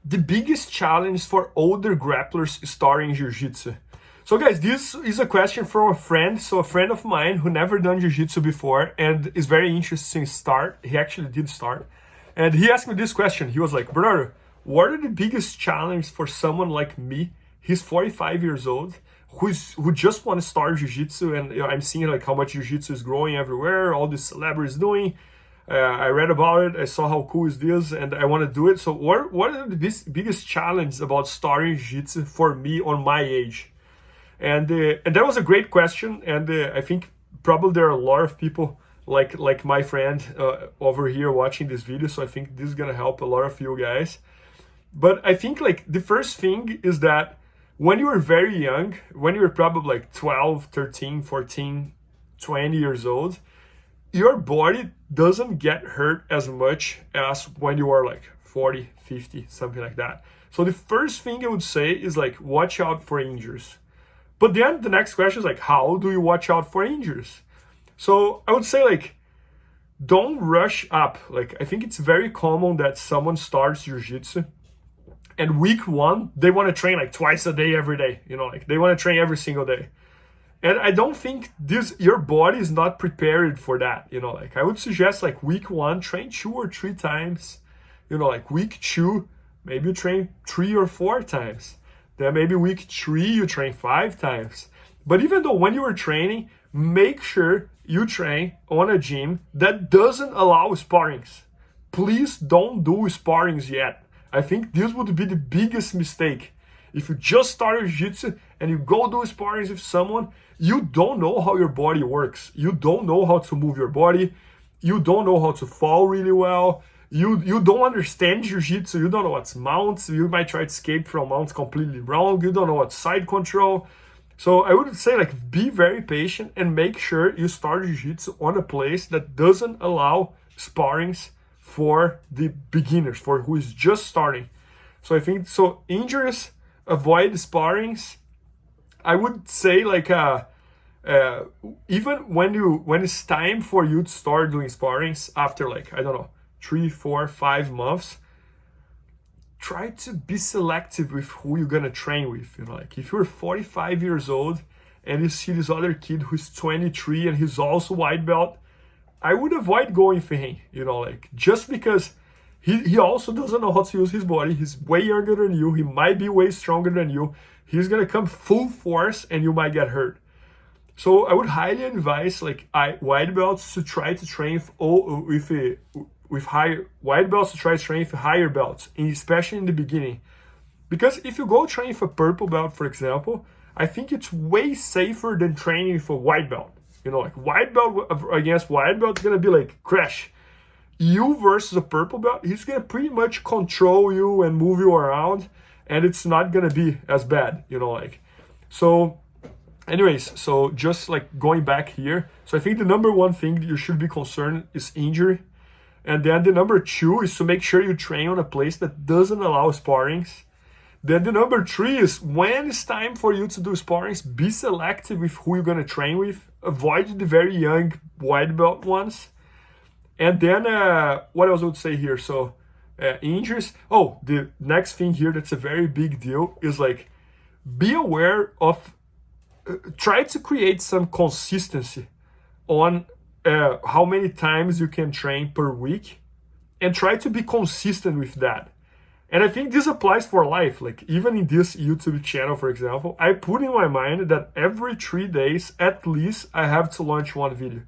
the biggest challenge for older grapplers starting jiu-jitsu. So guys, this is a question from a friend. So a friend of mine who never done jiu-jitsu before and is very interested in start. He actually did start. And he asked me this question. He was like, Bernardo, what are the biggest challenges for someone like me? He's 45 years old, who just want to start jiu-jitsu, and I'm seeing like how much jiu-jitsu is growing everywhere, all these celebrities doing. I read about it, I saw how cool is this, and I want to do it. So what are the biggest challenges about starting jiu-jitsu for me on my age? And that was a great question, and I think probably there are a lot of people like my friend over here watching this video, so I think this is gonna help a lot of you guys. But I think like the first thing is that when you were very young, when you were probably like 12, 13, 14, 20 years old, your body doesn't get hurt as much as when you are like 40, 50, something like that. So the first thing I would say is like, watch out for injuries. But then the next question is like, how do you watch out for injuries? So I would say like, don't rush up. Like, I think it's very common that someone starts jiu-jitsu and week one, they want to train like twice a day, every day, like they want to train every single day. And I don't think your body is not prepared for that. Like I would suggest like week one, train 2 or 3 times, like week 2, maybe you train 3 or 4 times. Then maybe week 3, you train 5 times. But even though when you are training, make sure you train on a gym that doesn't allow sparrings. Please don't do sparrings yet. I think this would be the biggest mistake. If you just started jiu-jitsu and you go do sparrings with someone, you don't know how your body works. You don't know how to move your body. You don't know how to fall really well. You don't understand jiu-jitsu. You don't know what's mounts. You might try to escape from mounts completely wrong. You don't know what's side control. So I would say like be very patient and make sure you start jiu-jitsu on a place that doesn't allow sparrings for the beginners, for who is just starting. So I think, so injuries, avoid sparrings. I would say like, even when it's time for you to start doing sparrings after like, I don't know, 3, 4, 5 months, try to be selective with who you're gonna train with. Like if you're 45 years old and you see this other kid who's 23 and he's also white belt, I would avoid going for him, like just because he also doesn't know how to use his body. He's way younger than you. He might be way stronger than you. He's going to come full force and you might get hurt. So I would highly advise like white belts to try to train with higher white belts to try to train with higher belts, and especially in the beginning. Because if you go train for purple belt, for example, I think it's way safer than training for white belt. Like white belt against white belt is going to be like crash. You versus a purple belt, he's going to pretty much control you and move you around, and it's not going to be as bad, like. So anyways, so just like going back here. So I think the number one thing that you should be concerned is injury. And then the number 2 is to make sure you train on a place that doesn't allow sparrings. Then the number 3 is when it's time for you to do sparrings, be selective with who you're going to train with. Avoid the very young white belt ones. And then what else I would say here? So injuries. Oh, the next thing here that's a very big deal is like be aware of, try to create some consistency on how many times you can train per week, and try to be consistent with that. And I think this applies for life. Like even in this YouTube channel, for example, I put in my mind that every 3 days at least I have to launch one video.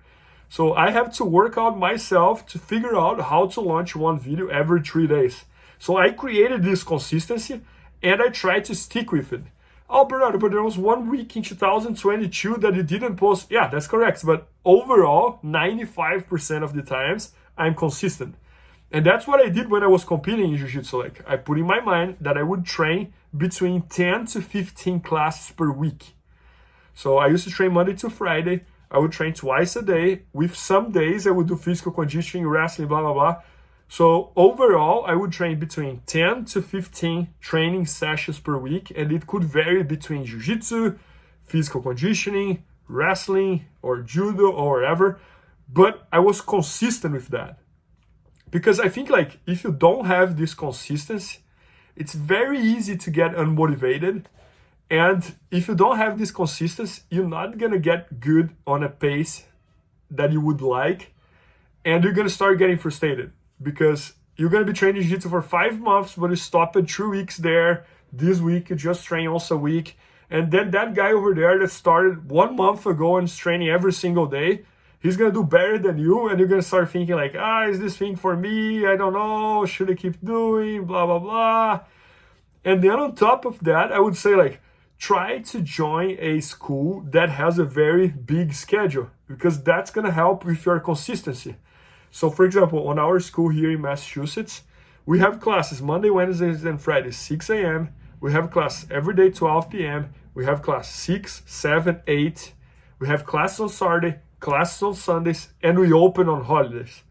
So I have to work out myself to figure out how to launch one video every 3 days. So I created this consistency and I try to stick with it. Oh, Bernardo, but there was 1 week in 2022 that you didn't post. Yeah, that's correct. But overall, 95% of the times, I'm consistent. And that's what I did when I was competing in Jiu-Jitsu. Like, I put in my mind that I would train between 10 to 15 classes per week. So I used to train Monday to Friday. I would train twice a day. With some days, I would do physical conditioning, wrestling, blah, blah, blah. So overall, I would train between 10 to 15 training sessions per week. And it could vary between Jiu-Jitsu, physical conditioning, wrestling, or judo, or whatever. But I was consistent with that. Because I think like if you don't have this consistency, it's very easy to get unmotivated. And if you don't have this consistency, you're not gonna get good on a pace that you would like. And you're gonna start getting frustrated because you're gonna be training jiu-jitsu for 5 months, but you stop at 3 weeks there. This week you just train once a week. And then that guy over there that started 1 month ago and is training every single day, he's gonna do better than you, and you're gonna start thinking like, is this thing for me? I don't know, should I keep doing, blah, blah, blah. And then on top of that, I would say like, try to join a school that has a very big schedule, because that's gonna help with your consistency. So for example, on our school here in Massachusetts, we have classes Monday, Wednesdays, and Fridays, 6 a.m. We have class every day, 12 p.m. We have class 6, 7, 8. We have classes on Saturday, classes on Sundays, and we open on holidays.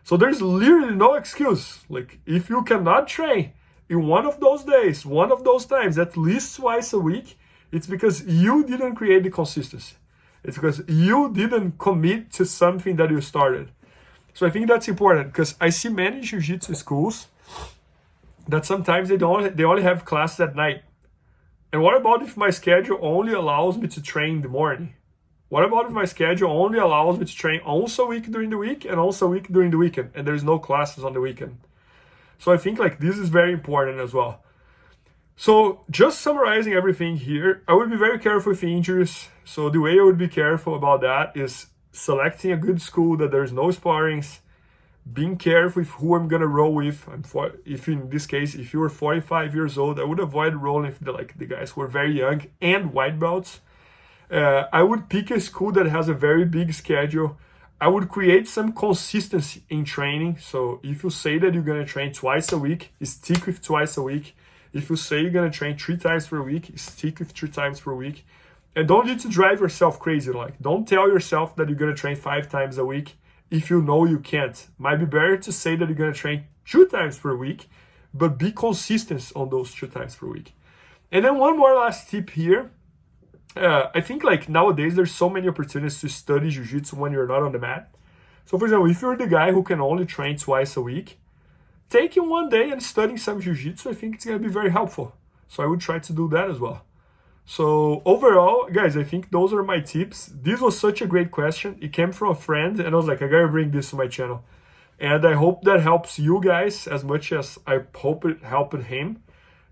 So there's literally no excuse. Like, if you cannot train in one of those days, one of those times, at least twice a week, it's because you didn't create the consistency. It's because you didn't commit to something that you started. So I think that's important, because I see many jiu-jitsu schools that sometimes they only have classes at night. And what about if my schedule only allows me to train in the morning? What about if my schedule only allows me to train once a week during the week and once a week during the weekend, and there's no classes on the weekend? So I think like this is very important as well. So just summarizing everything here, I would be very careful with injuries. So the way I would be careful about that is selecting a good school that there's no sparrings, being careful with who I'm gonna roll with. If in this case, if you were 45 years old, I would avoid rolling with the guys who are very young and white belts. I would pick a school that has a very big schedule. I would create some consistency in training. So if you say that you're gonna train twice a week, stick with twice a week. If you say you're gonna train 3 times per week, stick with 3 times per week. And don't need to drive yourself crazy. Like, don't tell yourself that you're gonna train 5 times a week if you know you can't. Might be better to say that you're gonna train 2 times per week, but be consistent on those 2 times per week. And then one more last tip here. I think like nowadays there's so many opportunities to study jiu-jitsu when you're not on the mat. So for example, if you're the guy who can only train twice a week, taking one day and studying some jiu-jitsu, I think it's gonna be very helpful. So I would try to do that as well. So overall, guys, I think those are my tips. This was such a great question. It came from a friend, and I was like, I gotta bring this to my channel. And I hope that helps you guys as much as I hope it helped him.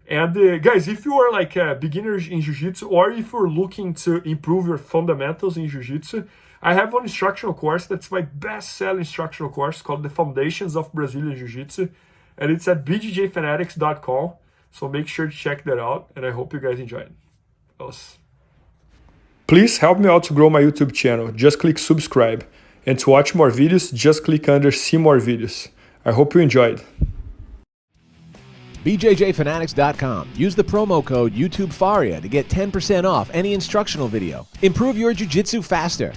And guys, if you are like beginners in jiu-jitsu, or if you're looking to improve your fundamentals in jiu-jitsu, I have one instructional course that's my best-selling instructional course called The Foundations of Brazilian Jiu-Jitsu, and it's at bjjfanatics.com. So make sure to check that out, and I hope you guys enjoyed. Please help me out to grow my YouTube channel. Just click subscribe. And to watch more videos, just click under see more videos. I hope you enjoyed. BJJFanatics.com. Use the promo code YouTubeFaria to get 10% off any instructional video. Improve your jiu-jitsu faster.